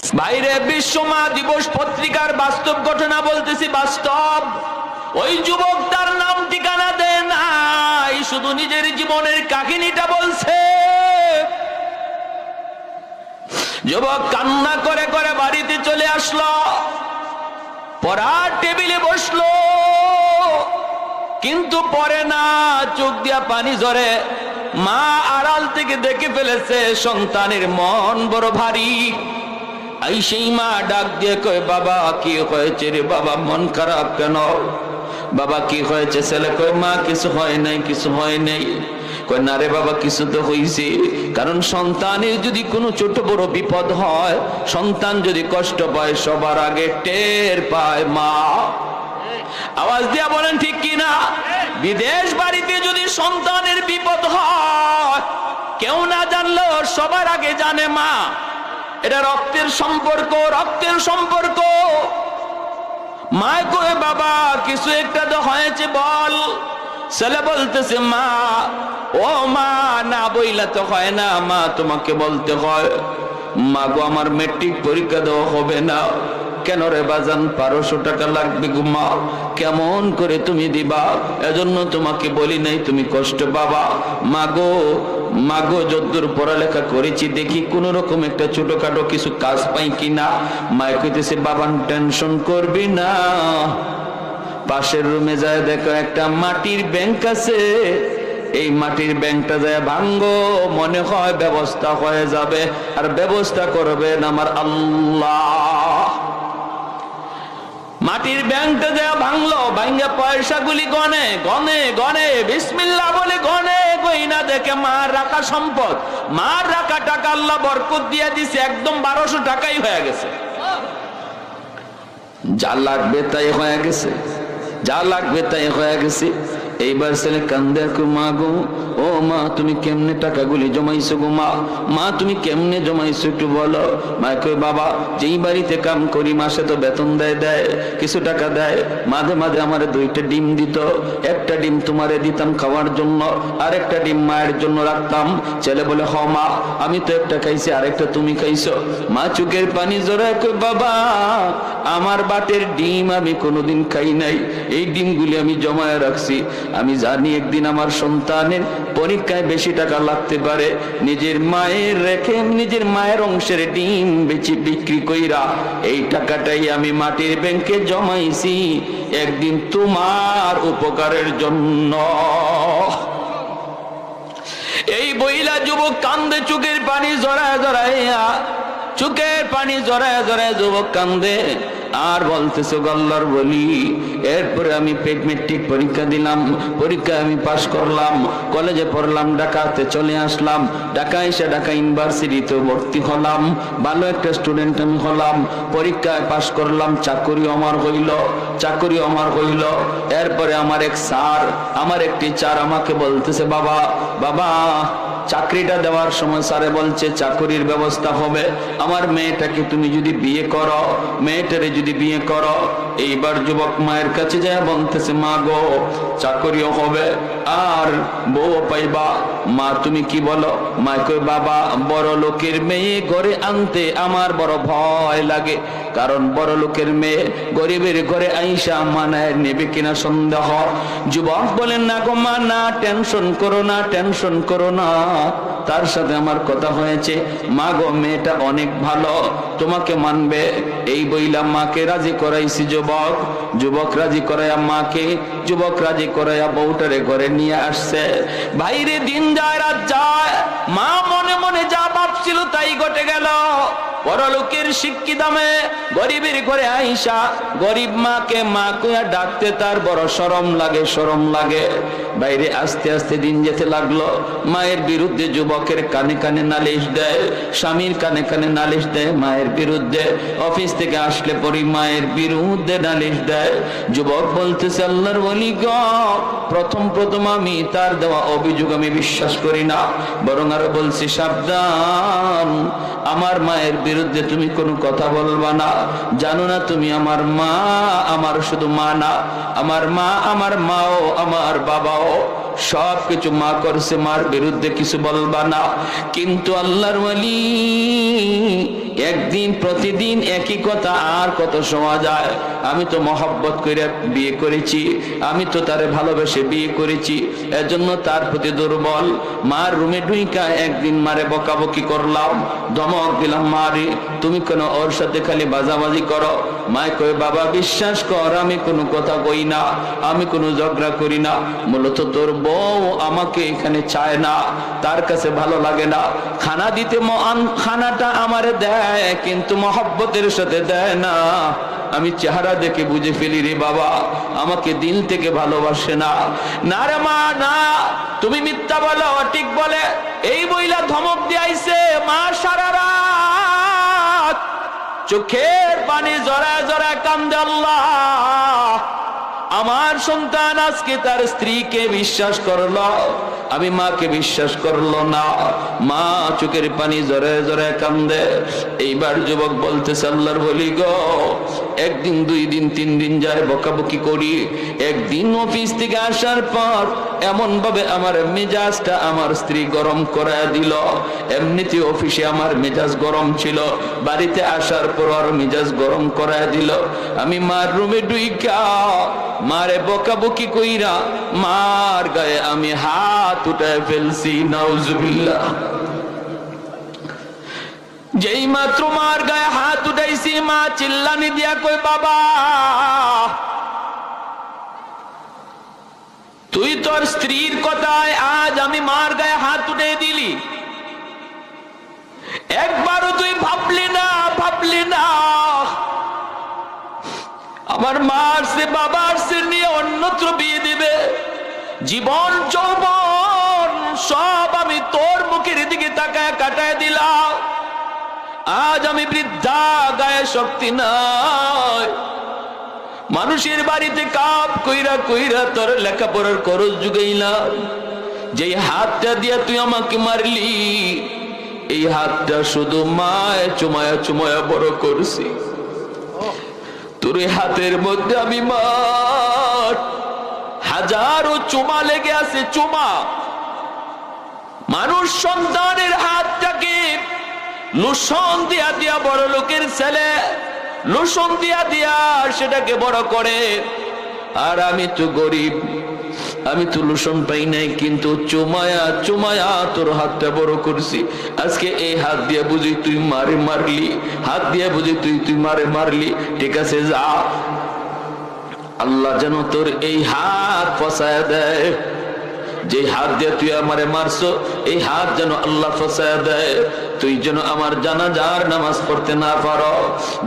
বাইরে বিশ্ব মা দিবস পত্রিকার বাস্তব ঘটনা বলতেছি, বাস্তব। ওই যুবক তার নাম ঠিকানা দেয় নাই, শুধু নিজের জীবনের কাহিনীটা বলছে। যুবক কান্না করে করে বাড়িতে চলে আসলো, পড়ার টেবিলে বসলো, কিন্তু পরে না, চোখ দিয়া পানি ঝরে। মা আড়াল থেকে দেখে ফেলেছে সন্তানের মন বড় ভারী। এই সেই মা ডাক দিয়ে কয়, বাবা কি হয়েছে রে বাবা, মন খারাপ কেন? বাবা কি হয়েছে? ছেলে কয়, মা কিছু হয় নাই, কিছু হয় নাই। কয় না রে বাবা, কিছু তো হয়েছে। কারণ সন্তানের যদি কোনো ছোট বড় বিপদ হয়, সন্তান যদি কষ্ট পায়, সবার আগে টের পায় মা। আওয়াজ দিয়া বলেন ঠিক কিনা? বিদেশ বাড়িতে যদি সন্তানের বিপদ হয়, কেউ না জানলেও সবার আগে জানে মা। এটা রক্তের সম্পর্ক, রক্তের সম্পর্ক। মা কয়ে, বাবা কিছু একটা তো হয়েছে বল। ছেলে বলতেছে, মা ও মা, না বইলা তো হয় না মা, তোমাকে বলতে হয়। মা গো, আমার মেট্রিক পরীক্ষা দেওয়া হবে না। কেন রে বাজান? 1200 টাকা লাগবে গো মা। কেমন করে তুমি দিবা? এজন্য তোমাকে বলি নাই, তুমি কষ্ট পাবা। মাগো মাগো, যদ্দূর পড়ালেখা করেছি দেখি কোন রকম একটা ছোটখাটো কিছু কাজ পাই কিনা। মায় কইতেছে, বাবান টেনশন করবি না, পাশের রুমে যায় দেখো একটা মাটির ব্যাংক আছে, এই মাটির ব্যাংকটা যায় ভাঙ্গো, মনে হয় ব্যবস্থা হয়ে যাবে। আর ব্যবস্থা করবেন আমার আল্লাহ। মাটির ব্যাংকটা যায় ভাঙলো, ভাঙ্গা পয়সাগুলি গনে গনে গনে বিসমিল্লাহ বলে গনে, গইনা দেখে মার রাখা সম্পদ, মার রাখা টাকা আল্লাহ বরকত দিয়ে দিছে, একদম 1200 টাকাই হয়ে গেছে। যা লাগবে তাই হয়ে গেছে, যা লাগবে তাই হয়ে গেছে। এইবার ছেলে কান্দে, মা গো, ও মা তুমি কেমনে টাকাগুলি জমাইছো গো মা? মা তুমি কেমনে জমাইছো একটু বলো। মা কই, বাবা যেই বাড়িতে কাম করি মাসে তো বেতন দেয়, কিছু টাকা দেয়, মাঝে মাঝে আমার 2টা ডিম দিত, একটা ডিম তোমারে দিতাম খাওয়ার জন্য, আর একটা ডিম মায়ের জন্য রাখতাম। ছেলে বলে, হ মা, আমি তো একটা খাইছি, আরেকটা তুমি খাইছো। মা চোখের পানি জড়ায় কই, বাবা আমার বাটের ডিম আমি কোনোদিন খাই নাই, এই ডিমগুলি আমি জমায় রাখছি। আমি জানি একদিন আমার সন্তানের পরীক্ষায় বেশি টাকা লাগতে পারে, নিজের মায়ের রেখে নিজের মায়ের অংশের ডিম বেচি বিক্রি কইরা এই টাকাটাই আমি মাটির ব্যাংকে জমাইছি, একদিন তোমার উপকারের জন্য। এই বইলা যুবক কান্দে, চোখের পানি জড়ায় জড়াইয়া, চোখের পানি জড়ায় জড়ায় যুবক কান্দে আর বলতেছে, আল্লাহর বলি। এরপরে আমি মেট্রিক পরীক্ষা দিলাম, পরীক্ষায় আমি পাশ করলাম, কলেজে পড়লাম, ঢাকাতে চলে আসলাম, ঢাকা এসে ঢাকা ইউনিভার্সিটিতে ভর্তি হলাম, ভালো একটা স্টুডেন্ট আমি হলাম, পরীক্ষায় পাশ করলাম, চাকরি আমার হইল, চাকরি আমার হইল। এরপরে আমার এক স্যার, আমার এক টিচার আমাকে বলতেছে, বাবা বাবা চাকরিটা দেওয়ার সময় স্যারে বলছে চাকরির ব্যবস্থা হবে, আমার মেয়েটাকে তুমি যদি বিয়ে করো, মেয়েটারে যদি বিয়ে করো। এইবার যুবক মায়ের কাছে যায় বলতেছে, মা গো চাকরিও হবে আর বউ পাইবা। মা তুমি কি বলো? মা কই, বাবা বড় লোকের মেয়ে ঘরে আনতে আমার বড় ভয় লাগে, কারণ বড় লোকের মেয়ে গরিবের ঘরে আইসা মানায় নেবে কিনা সন্দেহ। যুবক বলেন, না গো মা, না টেনশন করো না, টেনশন করো না, তার সাথে আমার কথা হয়েছে। মা গো মেয়েটা অনেক ভালো, তোমাকে মানবে। এই বইলা মাকে রাজি করাইছি। যুবক যুবক রাজি করাইয়া মাকে, যুবক রাজি করাইয়া বউটারে ঘরে নিয়ে আসছে। বাইরে দিন যায় রাত যায়, মা মনে মনে যা ভাবছিল তাই ঘটে গেল। পরলোকের শিক্ষিত মেয়ে গরিবের ঘরে আইসা গরিব মাকে মা কইয়া ডাকতে তার বড় শরম লাগে, শরম লাগে। বাইরে আস্তে আস্তে দিন যেতে লাগলো, মায়ের বিরুদ্ধে যুবকের কানে কানে নালিশ দেয়, স্বামীর কানে কানে নালিশ দেয় মায়ের বিরুদ্ধে, অফিস থেকে আসলে পরি মায়ের বিরুদ্ধে নালিশ দেয়। যুবক বলতেছে, আল্লাহর ওলি গো, প্রথম আমি তার দেওয়া অভিযোগ আমি বিশ্বাস করি না, বরং আরো বলছি সাবধান, আমার মায়ের বিরুদ্ধে তুমি কোনো কথা বলবা না। জানো না তুমি আমার মা, আমার শুধু মা না, আমার মা, আমার মাও, আমার বাবাও সব কিছু মা করছে, মার বিরুদ্ধে কিছু বলবা না। কিন্তু আল্লাহর ওয়ালি একদিন প্রতিদিন একই কথা আর কত শোনা যায়। আমি তো মহব্বত করে বিয়ে করেছি, আমি তো তারে ভালোবেসে বিয়ে করেছি, এজন্য তার প্রতি দুর্বল। মার রুমে ঢুইকা একদিন মারে বকাবকি করলাম, ধমক দিলাম, মারে তুমি কেন ওর সাথে খালি বাজাবাজি করো? মায় কই, বাবা বিশ্বাস কর আমি কোনো কথা কই না, আমি কোনো ঝগড়া করি না। মূলত তোর বউ আমাকে এখানে চায় না, তার কাছে ভালো লাগে না। খানা দিতে খানাটা আমারে দেয়, কিন্তু মহব্বতের সাথে দেয় না। আমি চেহারা দেখে বুঝে ফেলি রে বাবা, আমাকে দিল থেকে ভালোবাসে না। না রে মা না, তুমি মিথ্যা বলো, ঠিক বলে এই বইলা ধমক দিয়াইছে। মা সারা রাত চোখের পানি জড়ায় জড়ায় কান্দে, আল্লাহ আমার সন্তান আজকে তার স্ত্রীকে বিশ্বাস করলো, আমি মাকে বিশ্বাস করলো না। মা চোখের পানি জড়ায় জড়ায় কান্দে। এইবার যুবক বলতেছে, আল্লাহর বলি গো, একদিন দুই দিন তিন দিন যায় বকাবকি করি, একদিন অফিস থেকে আসার পর এমন ভাবে আমার মেজাজটা আমার স্ত্রী গরম করে দিল। এমনিতে অফিসে আমার মেজাজ গরম ছিল, বাড়িতে আসার পর আর মেজাজ গরম করে দিল। আমি মার রুমে ঢুইকা মারে বকাবকি কইরা মার গায়ে আমি হাত উঠায় ফেলছি। নাউজুবিল্লাহ। যেই মাত্র মার গায়ে হাত উঠাইছি, মা চিল্লানি দিয়া কই, বাবা তুই তোর স্ত্রীর কথায় আজ আমি মার গায়ে হাত উঠে দিলি, একবারও তুই ভাবলি না আমার মার সে বাবার সে নিয়ে অন্যত্র বিয়ে দিবে? জীবন যৌবন সব আমি তোর মুখের দিকে তাকায় কাটায় দিলাম। আজ আমি বৃদ্ধা, গায়ে শক্তি নাই, মানুষের বাড়িতে কাপ কইরা কইরা তোর লেখাপড়ার খরচ জুগাইলাম। যেই হাতটা দিয়া তুই আমাকে মারলি, এই হাতটা শুধু মায় চুমায়া চুমায়া বড় করছি। তোর হাতের মধ্যে আমি মার হাজারো চুমা লেগে আছে, চুমা। মানুষ সন্তানের হাতটাকে লোশন দিয়া দিয়া বড় লোকের ছেলে লোশন দিয়া দিয়া সেটাকে বড় করে, আর আমি তো গরিব, আমি তো লোশন পাই নাই, কিন্তু চুমায়া চুমায়া তোর হাতটা বড় করছি। আজকে এই হাত দিয়ে বুঝি তুই মারে মারলি, হাত দিয়ে বুঝি তুই মারে মারলি। ঠিক আছে যা, আল্লাহ যেন তোর এই হাত ফসায় দেয়। যে হাত দিয়ে তুই আমারে মারছো, এই হাত যেন আল্লাহ ফসায় দেয়। তুই যেন আমার জানাজার নামাজ পড়তে না পারো।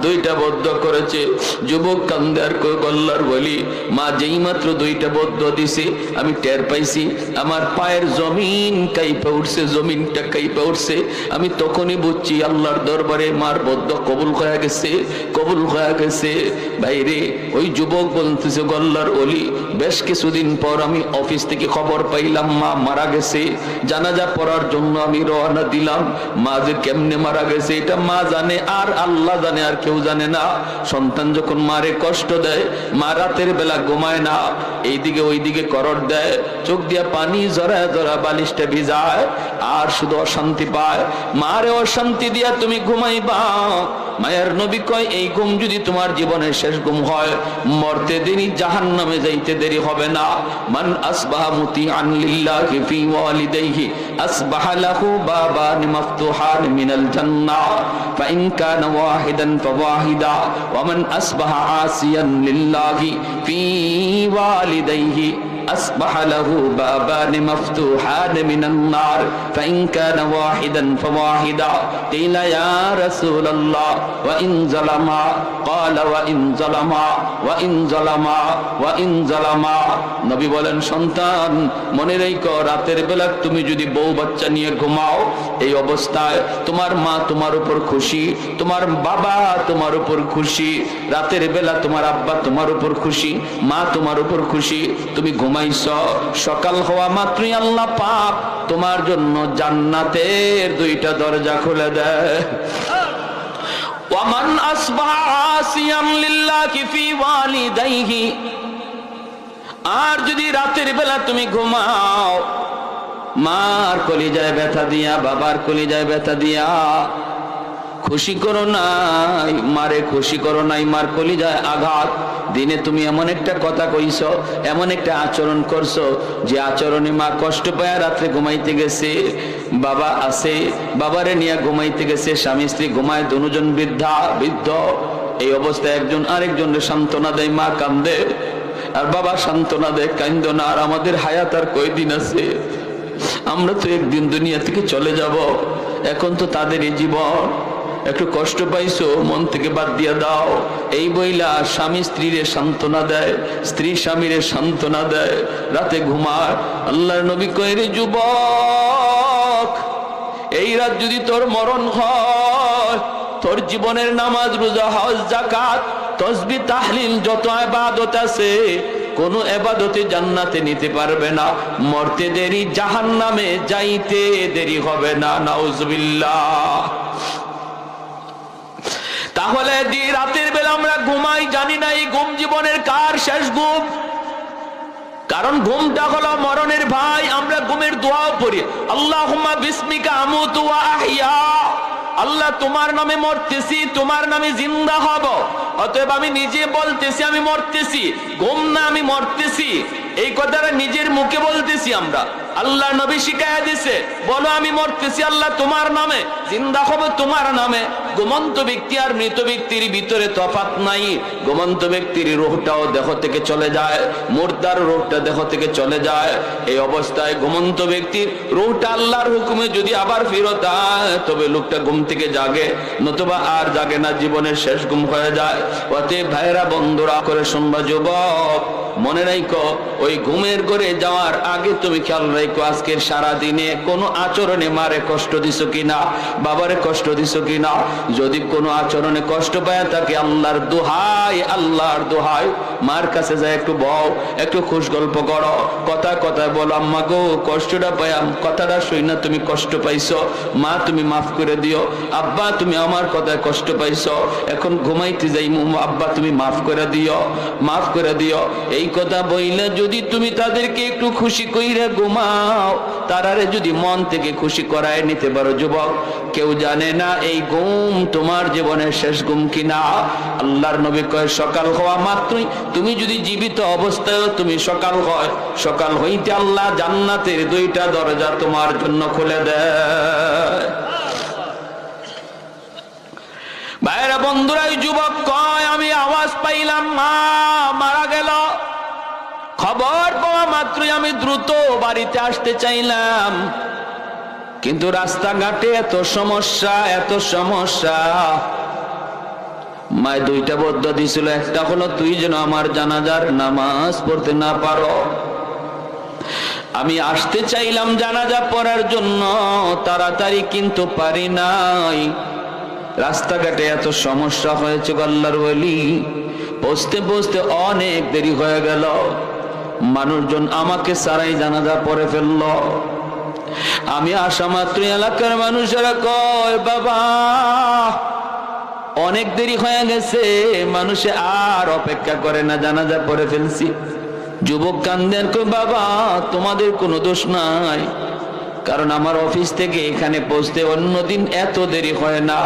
দুইটা বদ্ধ করেছে। যুবক কান্দে আর আল্লাহর বলি, মা যেই মাত্র দুইটা বদ্ধ দিছে আমি টের পাইছি, আমার পায়ের জমিন কাইপা উঠছে, জমিনটা কাইপা উঠছে। আমি তখনই বুঝছি আল্লাহর দরবারে মার বদ্ধ কবুল হয়ে গেছে, কবুল হয়ে গেছে। ভাইরে, ওই যুবক বলতেছে, আল্লাহর ওলি বেশ কিছুদিন পর আমি অফিস থেকে খবর পাইলাম মা মারা গেছে। জানাজা পড়ার জন্য আমি রওনা দিলাম। মা যে কেমনে মারা গেছে এটা মা জানে, আর আল্লাহ জানে, আর কেউ জানে না। সন্তান যখন মারে কষ্ট দেয়, মা রাতের বেলা ঘুমায় না, এইদিকে ওইদিকে করর দেয়, চোখ দিয়া পানি জড়ায় জড়া বালিশটা ভিজায়, আর শুধু অশান্তি পায়। মারে অশান্তি দিয়া তুমি ঘুমাইবা। মায়ের নবী কয়, এই ঘুম যদি তোমার জীবনের শেষ ঘুম হয়, মরতে দেরি, জাহান্নামে যাইতে দেরি হবে না। মান আসবাহা মুতিআন লিল্লাহি ফি ওয়ালিদাইহি আসবাহা লাহু বাবান মাফতুহান মিনাল জান্নাহ ফা ইন কানা ওয়াহিদান ফাওয়াহিদা ওয়া মান আসবাহা আসিয়ান লিল্লাহি ফি ওয়ালিদাইহি أصبح له بابان مفتوحان من النار فإن كان واحدا فواحدا قيل يا رسول الله وإن ظلما قال وإن ظلما وإن ظلما وإن ظلما নবী বলেন, সন্তান মনে রেখো, রাতের বেলা তুমি যদি বউ বাচ্চা নিয়ে ঘুমাও, এই অবস্থায় তোমার মা তোমার উপর খুশি, তোমার বাবা তোমার উপর খুশি, রাতের বেলা তোমার আব্বা তোমার উপর খুশি, মা তোমার উপর খুশি। তুমি ঘুমাইছ, সকাল হওয়া মাত্রই আল্লাহ পাক তোমার জন্য জান্নাতের দুইটা দরজা খুলে দেয়। ওয়ামান আসবাহা আসিয়ান লিল্লাহি ফি ওয়ালিদাইহি, আর যদি রাতের বেলা তুমি ঘুমাও মার কলিজায় ব্যথা দিয়া, বাবার কলিজায় ব্যথা দিয়া, খুশি করো নাই মারে, খুশি করো নাই মার কলিজায় আঘাত। দিনে তুমি এমন একটা কথা কইছো, এমন একটা আচরণ করছো যে আচরণে মা কষ্ট পায় রাত্রে ঘুমাইতে গেছে, বাবা আছে বাবারে নিয়ে ঘুমাইতে গেছে, স্বামী স্ত্রী ঘুমায় দুজন বৃদ্ধ। এই অবস্থায় একজন আরেকজনের সান্ত্বনা দেয়, মা কান্দে আর বাবা সান্ত্বনা দেয়, কান্দো না, আর আমাদের হায়াত আর কয়দিন আছে, আমরা তো একদিন দুনিয়া থেকে চলে যাব, এখন তো তাদের এই জীবন, একটু কষ্ট পাইছো মন থেকে বাদ দিয়ে দাও। এই বইলা স্বামী স্ত্রীরে সান্ত্বনা দেয়, স্ত্রী স্বামীরে সান্ত্বনা দেয়, রাতে ঘুমায়। আল্লাহর নবী কয়, রে যুবক, এই রাত যদি তোর মরণ হয়, তোর জীবনের নামাজ রোজা হজ যাকাত তাসবিহ তাহলিল যত ইবাদত আছে কোন ইবাদতে জান্নাতে নিতে পারবে না, মরতে দেরি জাহান্নামে যাইতে দেরি হবে না। নাউজুবিল্লাহ। তাহলে রাতের বেলা আমরা ঘুমাই, জানি না এই ঘুম জীবনের কার শেষ ঘুম, কারণ ঘুমটা হলো মরণের ভাই। আমরা ঘুমের দোয়াও পড়ি, আল্লাহুম্মা বিসমিকা আমুতু ওয়া আহইয়া, আল্লাহ তোমার নামে মরতেছি, তোমার নামে জিন্দা হব। অতএব আমি নিজে বলতেছি আমি মরতেছি, ঘুম না আমি মরতেছি, এই কথাটা নিজের মুখে বলতেছি আমরা। আল্লাহ নবী শিখায়া দিছে, বলো আমি মরতেছি আল্লাহ তোমার নামে, জিন্দা হব তোমার নামে। ঘুমন্ত ব্যক্তি আর মৃত ব্যক্তির ভিতরে তফাৎ নাই। ঘুমন্ত ব্যক্তির রূহটাও দেহ থেকে চলে যায়, মুর্দার রূহটা দেহ থেকে চলে যায়। এই অবস্থায় ঘুমন্ত ব্যক্তির রূহটা আল্লাহর হুকুমে যদি আবার ফেরত আয়, তবে লোকটা ঘুম থেকে জাগে, নতুবা আর জাগে না, জীবনের শেষ ঘুম হয়ে যায়। অতএব ভাইরা বন্ধুরা করে শুনবা, যুবক মনে রাখো, ওই ঘুমের ঘরে যাওয়ার আগে তুমি খেয়াল রাখো, আজকের সারা দিনে কোনো আচরণে মারে কষ্ট দিছো কিনা, বাবারে কষ্ট দিছো কিনা। যদি কোনো আচরণে কষ্ট পায় তাকে আল্লাহর দোহাই, আল্লাহর দোহাই, মার কাছে যায় একটু বও, একটু খুশ গল্প করো, কথা কথা বলো, আম্মা গো কষ্টটা পাইয়াম, কথাটা শুই না তুমি কষ্ট পাইছো, মা তুমি মাফ করে দিও, আব্বা তুমি আমার কথায় কষ্ট পাইছো, এখন ঘুমাইতে যাই, আব্বা তুমি মাফ করে দিও, মাফ করে দিও। এই কথা বইলে যদি তুমি তাদেরকে একটু খুশি কইরা ঘুমাও, তারারে যদি মন থেকে খুশি করায় নিতে পারো, যুবক কেউ জানে না এই ঘুম তোমার জীবনের শেষ ঘুম কিনা। আল্লাহর নবী কয়, সকাল হওয়া মাত্রই তুমি যদি জীবিত অবস্থায় তুমি সকাল হয়, সকাল হইতে আল্লাহ জান্নাতের দুইটা দরজা তোমার জন্য খুলে দেয়। ভাইরা বন্ধুরা, যুবক কয়, আমি আওয়াজ পাইলাম মা মারা গেল, খবর পাওয়া মাত্রই আমি দ্রুত বাড়িতে আসতে চাইলাম, কিন্তু রাস্তাঘাটে এত সমস্যা, এত সমস্যা। মায় দুইটা বদ্ধ দিছিল, একটা হলো তুই যেন আমার জানাজার নামাজ পড়তে না পারো। আমি আসতে চাইলাম জানাজা পড়ার জন্য তাড়াতাড়ি, কিন্তু পারি নাই, রাস্তাঘাটে এত সমস্যা হয়েছে, আল্লাহর ওলি পৌঁছতে পৌঁছতে অনেক দেরি হয়ে গেল, মানুষজন আমাকে সারাই জানাজা পড়ে ফেলল। আমি আসা মাত্র এলাকার মানুষেরা কয়, বাবা অনেক দেরি হয়ে গেছে, মানুষে আর অপেক্ষা করে না, জানাজা পড়ে ফেলছি। যুবক কান্দেন, কই বাবা তোমাদের কোনো দোষ নাই, কারণ আমার অফিস থেকে এখানে পৌঁছতে অন্যদিন এত দেরি হয় না,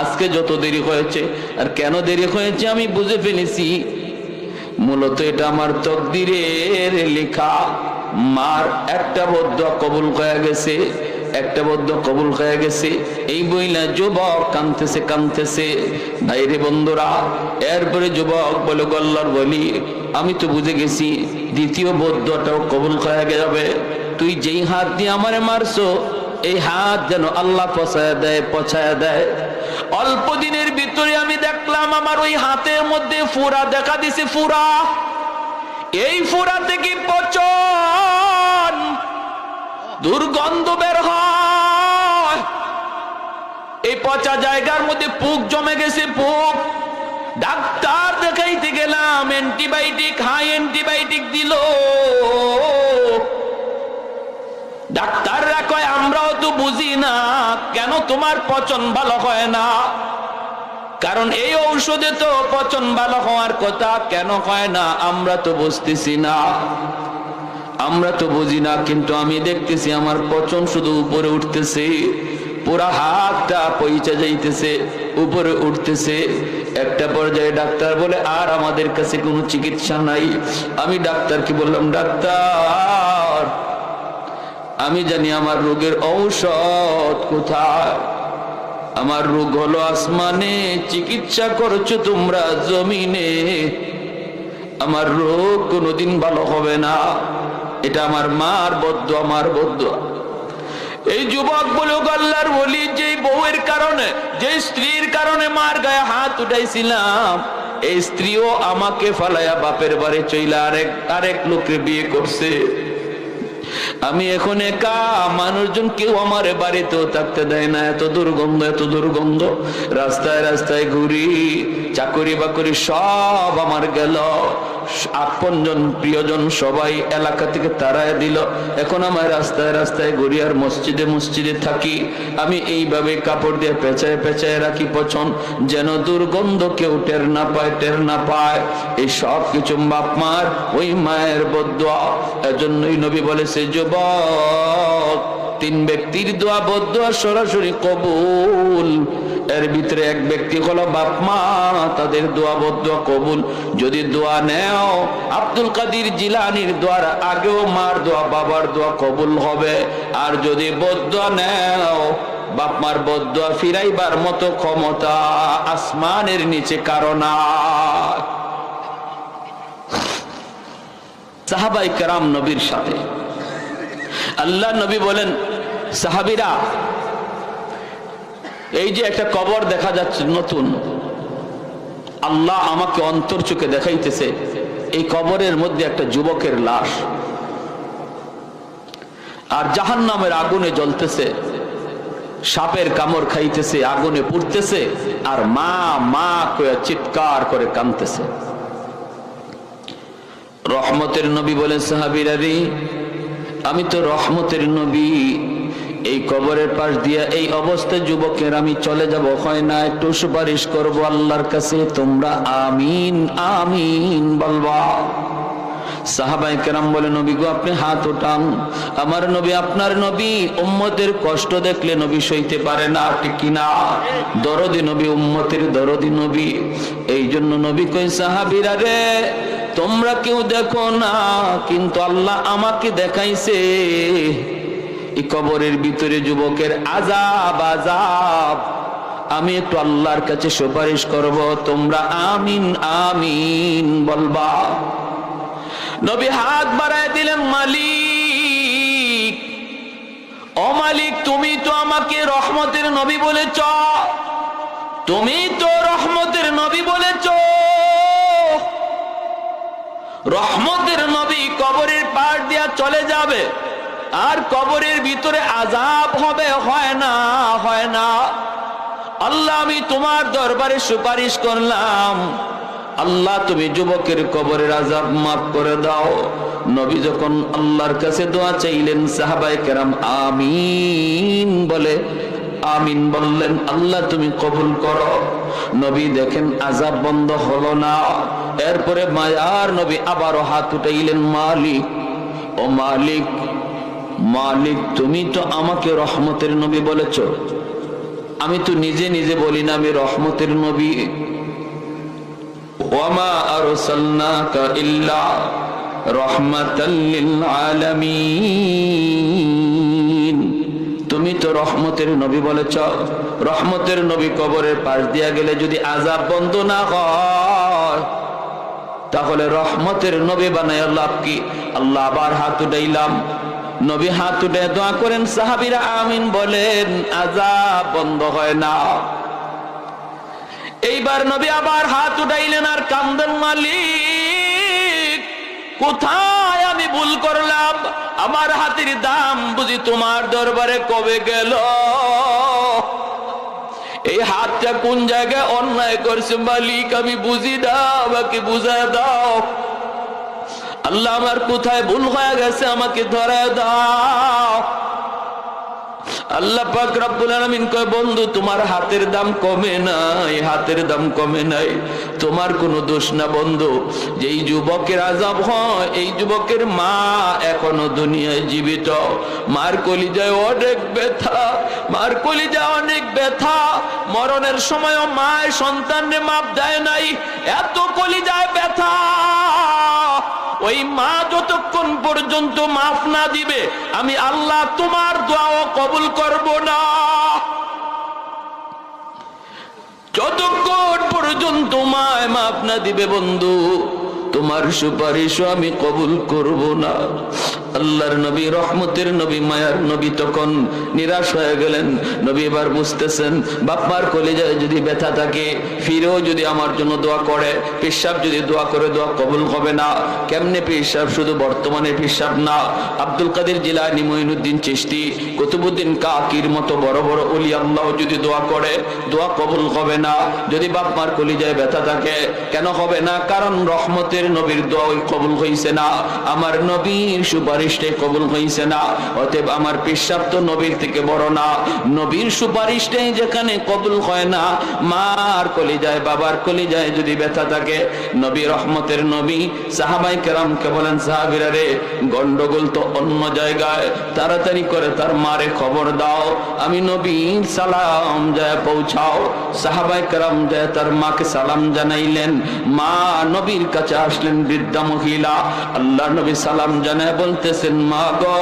আজকে যত দেরি হয়েছে। আর কেন দেরি হয়েছে আমি বুঝে ফেলেছি, মূলত এটা আমার তকদিরের লেখা। মার একটা বদ্ধ কবুল হয়ে গেছে, একটা বদ্ধ কবুল হয়ে গেছে। এই বইলা যুবক কাঁদতেছে কাঁদতেছে। ভাইরে বন্ধুরা, এরপরে যুবক বলে, আল্লাহর বলি আমি তো বুঝে গেছি দ্বিতীয় বদ্ধটাও কবুল হয়ে যাবে, তুই যেই হাত দিয়ে আমারে মারছো এই হাত যেন আল্লাহ পছায়া দেয়। অল্প দিনের ভিতরে আমি দেখলাম আমার ওই হাতের মধ্যে ফুরা দেখা দিছে, ফুরা। এই ফুরা থেকে পচন দুর্গন্ধ বের হয়, এই পচা জায়গার মধ্যে পুক জমে গেছে, পুক। ডাক্তার দেখাইতে গেলাম, অ্যান্টিবায়োটিক, হাই অ্যান্টিবায়োটিক দিল। ডাক্তাররা কয় আমরাও তো বুঝি না কেন তোমার পচন ভালো হয় না, কারণ এই ঔষধে তো পচন ভালো হওয়ার কথা, কেন হয় না আমরা তো বুঝতেছি না, আমরা তো বুঝি না। কিন্তু আমি দেখতেছি আমার পচন শুধু উপরে উঠতেছে, পুরা হাতটা পয়সা যাইতেছে, উপরে উঠতেছে। একটা পর্যায়ে ডাক্তার বলে আর আমাদের কাছে কোনো চিকিৎসা নাই। আমি ডাক্তারকে বললাম, ডাক্তার আমি জানি আমার রোগের ঔষধ কোথায়, আমার রোগ হলো আসমানে, চিকিৎসা করছো তোমরা জমিনে, আমার রোগ কোনোদিন ভালো হবে না, এটা আমার মার বদদোয়া, আমার বদদোয়া। এই যুবক বলে আল্লাহর ওলি, যে বউয়ের কারণে, যে স্ত্রীর কারণে মার গায়ে হাত উঠাইছিলাম, এই স্ত্রীও আমাকে ফালাইয়া বাপের বাড়ি চইলা আরেক লোককে বিয়ে করছে। আমি এখন একা, মানুষজন কেউ আমার বাড়িতেও থাকতে দেয় না, এত দুর্গন্ধ, এত দুর্গন্ধ। রাস্তায় রাস্তায় ঘুরি, চাকরি বাকরি সব আমার গেল, আপনজন প্রিয়জন সবাই এলাকা থেকে তাড়ায় দিল। এখন আমার রাস্তায় রাস্তায় ঘুরি আর মসজিদে মসজিদে থাকি। আমি এইভাবে কাপড় দিয়ে পেঁচায় পেঁচায় রাখি পছন্দ, যেন দুর্গন্ধ কেউ টের না পায়, টের না পায়। এই সব কিছু বাপ মার, ওই মায়ের বদদোয়া। এজন্যই নবী বলেছে, যুবক তিন ব্যক্তির দোয়া বদদোয়া সরাসরি কবুল। এর ভিতরে এক ব্যক্তি হলো বাপ মা, তাদের দোয়া বদদোয়া কবুল। যদি দোয়া নেও আব্দুল কাদের জিলানীর দোয়ার আগেও মার দোয়া বাবার দোয়া কবুল হবে। আর যদি বদদোয়া নেও, বাপ মার বদদোয়া ফিরাইবার মতো ক্ষমতা আসমানের নিচে কারো নাই। সাহাবায়ে কেরাম নবীর সাথে, আল্লাহ নবী বলেন, সাহাবীরা এই যে একটা কবর দেখা যাচ্ছে নতুন, আল্লাহ আমাকে অন্তর চোখে দেখাইতেছে, এই কবরের মধ্যে একটা যুবকের লাশ, আর জাহান্নামের আগুনে জ্বলতেছে, সাপের কামড় খাইতেছে, আগুনে পুড়তেছে, আর মা মা কয়ে চিৎকার করে কাঁদতেছে। রহমতের নবী বলেন, সাহাবীরা রে, আমি তো রহমতের নবী, এই কবরের পাশ দিয়া এই অবস্থায় যুবকের আমি চলে যাব, হয় না একটু সুপারিশ করব আল্লাহর কাছে, তোমরা আমিন আমিন বলবা। সাহাবায়ে কেরাম বলে, নবী গো আপনি হাত উঠান। আমার নবী, আপনার নবী উম্মতের কষ্ট দেখলে নবী সইতে পারে না, ঠিক কিনা? দরদি নবী, উম্মতের দরদি নবী। এই জন্য নবী কই, সাহাবীরা রে, তোমরা কেউ দেখো না, কিন্তু আল্লাহ আমাকে দেখাইছে এই কবরের ভিতরে যুবকের আযাব আযাব। আমি একটু আল্লাহর কাছে সুপারিশ করব, তোমরা আমিন আমিন বলবা। নবী হাত বাড়ায় দিলেন, মালিক, ও মালিক, তুমি তো আমাকে রহমতের নবী বলেছ, তুমি তো রহমতের নবী বলেছ। রহমতের নবী কবরের পাশ দিয়া চলে যাবে, আর কবরের ভিতরে আযাব হবে, হয় না, হয় না। আল্লাহ আমি তোমার দরবারে সুপারিশ করলাম, আল্লাহ তুমি যুবকের কবরের আযাব মাফ করে দাও। নবী যখন আল্লাহর কাছে দোয়া চাইলেন, সাহাবায়ে কেরাম আমিন বলে আমিন বললেন, আল্লাহ তুমি কবুল করো। নবী দেখেন আযাব বন্ধ হলো না। এরপরে মায়ার নবী আবারও হাত উঠাইলেন, মালিক, ও মালিক, মালিক, তুমি তো আমাকে রহমতের নবী বলেছ, আমি তো নিজে নিজে বলি না আমি রহমতের নবী। ওয়ামা আরসালনাকা ইল্লা রাহমাতাল লিল আলামিন, তুমি তো রহমতের নবী বলেছ। রহমতের নবী কবরের পাশ দিয়া গেলে যদি আযাব বন্ধ না হয়, তাহলে রহমতের নবী বানায় লাভ কি? আল্লাহ আবার হাত উঠাইলাম, নবী হাত উঠে দোয়া করেন, সাহাবীরা আমিন বলেন, আযাব বন্ধ হয় না। এইবার নবী আবার হাত উঠাইলেন আর কান্দেন, মালিক, কোথায় আমি ভুল করলাম? আমার হাতের দাম বুঝি তোমার দরবারে কবে গেল? এই হাতটা কোন জায়গায় অন্যায় করছে মালিক আমি বুঝি না, আমাকে বুঝায় দাও। আল্লাহ আমার কোথায় ভুল হয়ে গেছে আমাকে ধরায় দাও। আল্লাহ পাক রব্বুল আলামিন কয় বন্ধু তোমার হাতের দাম কমে নাই, হাতের দাম কমে নাই, তোমার কোনো দোষ না বন্ধু। যেই যুবকের আযাব হয় এই যুবকের মা এখনো দুনিয়ায় জীবিত, মার কলিজায় অনেক ব্যথা, মার কলিজায় অনেক ব্যথা। মরণের সময়ও মা সন্তানকে মাপ দেয় নাই, এত কলিজায় ব্যথা। ওই মা যতক্ষণ পর্যন্ত মাফ না দিবে আমি আল্লাহ তোমার দোয়াও কবুল করব না। যতক্ষণ পর্যন্ত মায় মাফ না দিবে বন্ধু তোমার সুপারিশও আমি কবুল করব না। আল্লাহর নবী, রহমতের নবী, মায়ার নবী তখন নিরাশ হয়ে গেলেন। নবী এবার বুঝতেছেন বাপ্পার কলিজায় যদি ব্যথা থাকে, ফিরেও যদি আমার জন্য দোয়া করে, পেশাব যদি দোয়া করে দোয়া কবুল হবে না। কেমনে পেশাব? শুধু বর্তমানে পেশাব না, আব্দুল কাদের জিলানী, মঈনুদ্দিন চিশতি, কুতুবউদ্দিন কাকির মতো বড় বড় ওলি আল্লাহ যদি দোয়া করে দোয়া কবুল হবে না। যদি বাপ্পার কলিজায় ব্যথা থাকে, কেন হবে না? কারণ রহমতের নবীর দোয়া কবুল হইছে না, আমার নবীর সুপারিশটাই কবুল হইছে না। অতএব আমার পেশাব তো নবীর থেকে বড় না, নবীর সুপারিশটাই যেখানে কবুল হয় না, মার কলিজায়, বাবার কলিজায় যদি ব্যথা থাকে, নবী, রহমতের নবী সাহাবায়ে কেরামকে বলেন, সাহাবীরা রে, গন্ডগোল তো অন্য জায়গায়, তাড়াতাড়ি করে তার মারে খবর দাও, আমি নবী সালাম যায় পৌঁছাও। সাহাবায়ে কেরাম যায় তার মাকে সালাম জানাইলেন। মা নবীর কাছে আসলেন, বৃদ্ধা মহিলা। আল্লাহ নবী সালাম জানায় বলতেছেন, মা গো,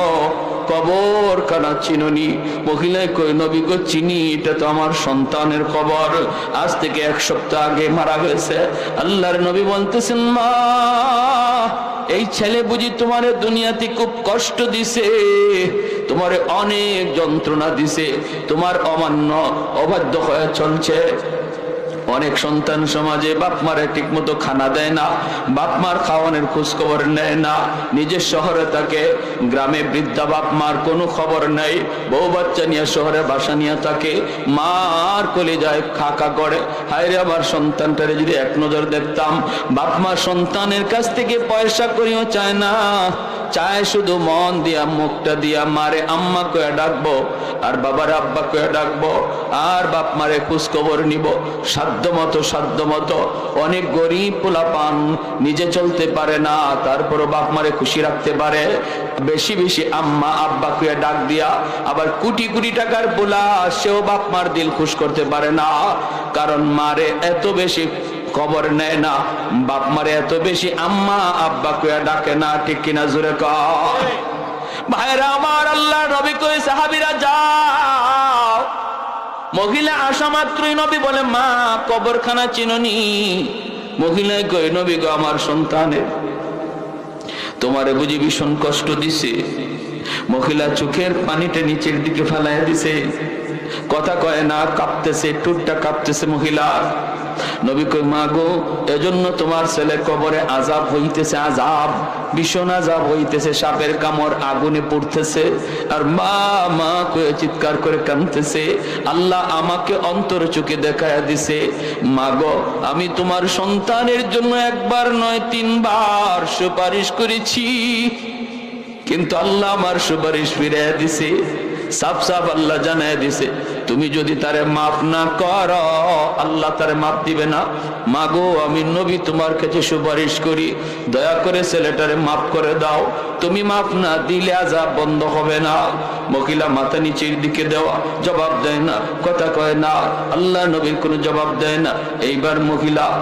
কবর খানা চিনুনি? মহিলায় কই, নবী গো চিনি, এটা তো আমার সন্তানের কবর, আজ থেকে 1 সপ্তাহ আগে মারা গেছে। আল্লাহর নবী বলতেছেন, মা এই ছেলে বুঝি তোমারে দুনিয়াতে খুব কষ্ট দিছে, তোমারে অনেক যন্ত্রণা দিছে, তোমার অমান্য অবাধ্য হয়ে চলছে। অনেক সন্তান সমাজে বাপ মারে ঠিক মতো খানা দেয় না, বাপ মার খাওয়ানোর খোঁজ খবর নেয় না, নিজের শহরে থাকে, গ্রামে বৃদ্ধা বাপ মার কোনো খবর নেই, বউ বাচ্চা নিয়ে শহরে বাসা নিয়ে থাকে, মার কলিজায় খাকা করে, হায় রে আমার সন্তানটারে যদি এক নজর দেখতাম। বাপ মা সন্তানের কাছ থেকে পয়সা করিও চায় না, চায় শুধু মন দিয়া, মুখটা দিয়া মারে আম্মা কয়ে ডাকবো, আর বাবার আব্বা কয়ে ডাকবো, আর বাপ মারে খোঁজ খবর নিব সাধ্য মতো। অনেক গরিব পোলাপান নিজে চলতে পারে না, তারপরও বাপ মারে খুশি রাখতে পারে, বেশি বেশি আম্মা আব্বা কয়ে ডাক দিয়া। আবার কোটি কোটি টাকার পোলা, সেও বাপ মার দিল খুশ করতে পারে না, কারণ মারে এত বেশি খবর নেয় না, বাপ মারে এত বেশি আম্মা আব্বা কয়ে ডাকে না। ঠিক কিনা জোরে কয়? ভাইরা আমার, আল্লাহ নবী কই, সাহাবীরা যাও। মহিলা আসা মাত্রই নবী বলে, মা কবরখানা চিনুনি? মহিলায় কই, নবী গো আমার সন্তানের তোমারে বুঝি ভীষণ কষ্ট দিছে। মহিলা চোখের পানিটা নিচের দিকে ফেলাইয়া দিছে, কথা কয় না, কাঁপতেছে, টুটটা কাঁপতেছে মহিলা। নবী কই, মা গো, এজন্য তোমার ছেলে কবরে আযাব হইতেছে, আযাব, ভীষণ আযাব হইতেছে, সাপের কামড়, আগুনে পড়তেছে। আর মা মা কয়ে চিৎকার করে কাঁদতেছে। আল্লাহ আমাকে অন্তর চোখে দেখায়া দিছে, মা গো, আমি তোমার সন্তানের জন্য 1 বার নয় 3 বার সুপারিশ করেছি, কিন্তু আল্লাহ আমার সুপারিশ ফিরাইয়া দিছে। সাফ সাফ আল্লাহ জানায় দিছে, তুমি যদি তারে মাফ না করো, আল্লাহ তারে মাফ দিবে না। মাগো, আমি নবী তোমার কাছে সুপারিশ করি, দয়া করে ছেলেটারে মাফ করে দাও, তুমি মাফ না দিলে আযাব বন্ধ হবে না। মহিলা মাথা নিচের দিকে দেওয়া, জবাব দেয় না, কথা কয় না, আল্লাহ নবীর কোনো জবাব দেয় না। এইবার মহিলা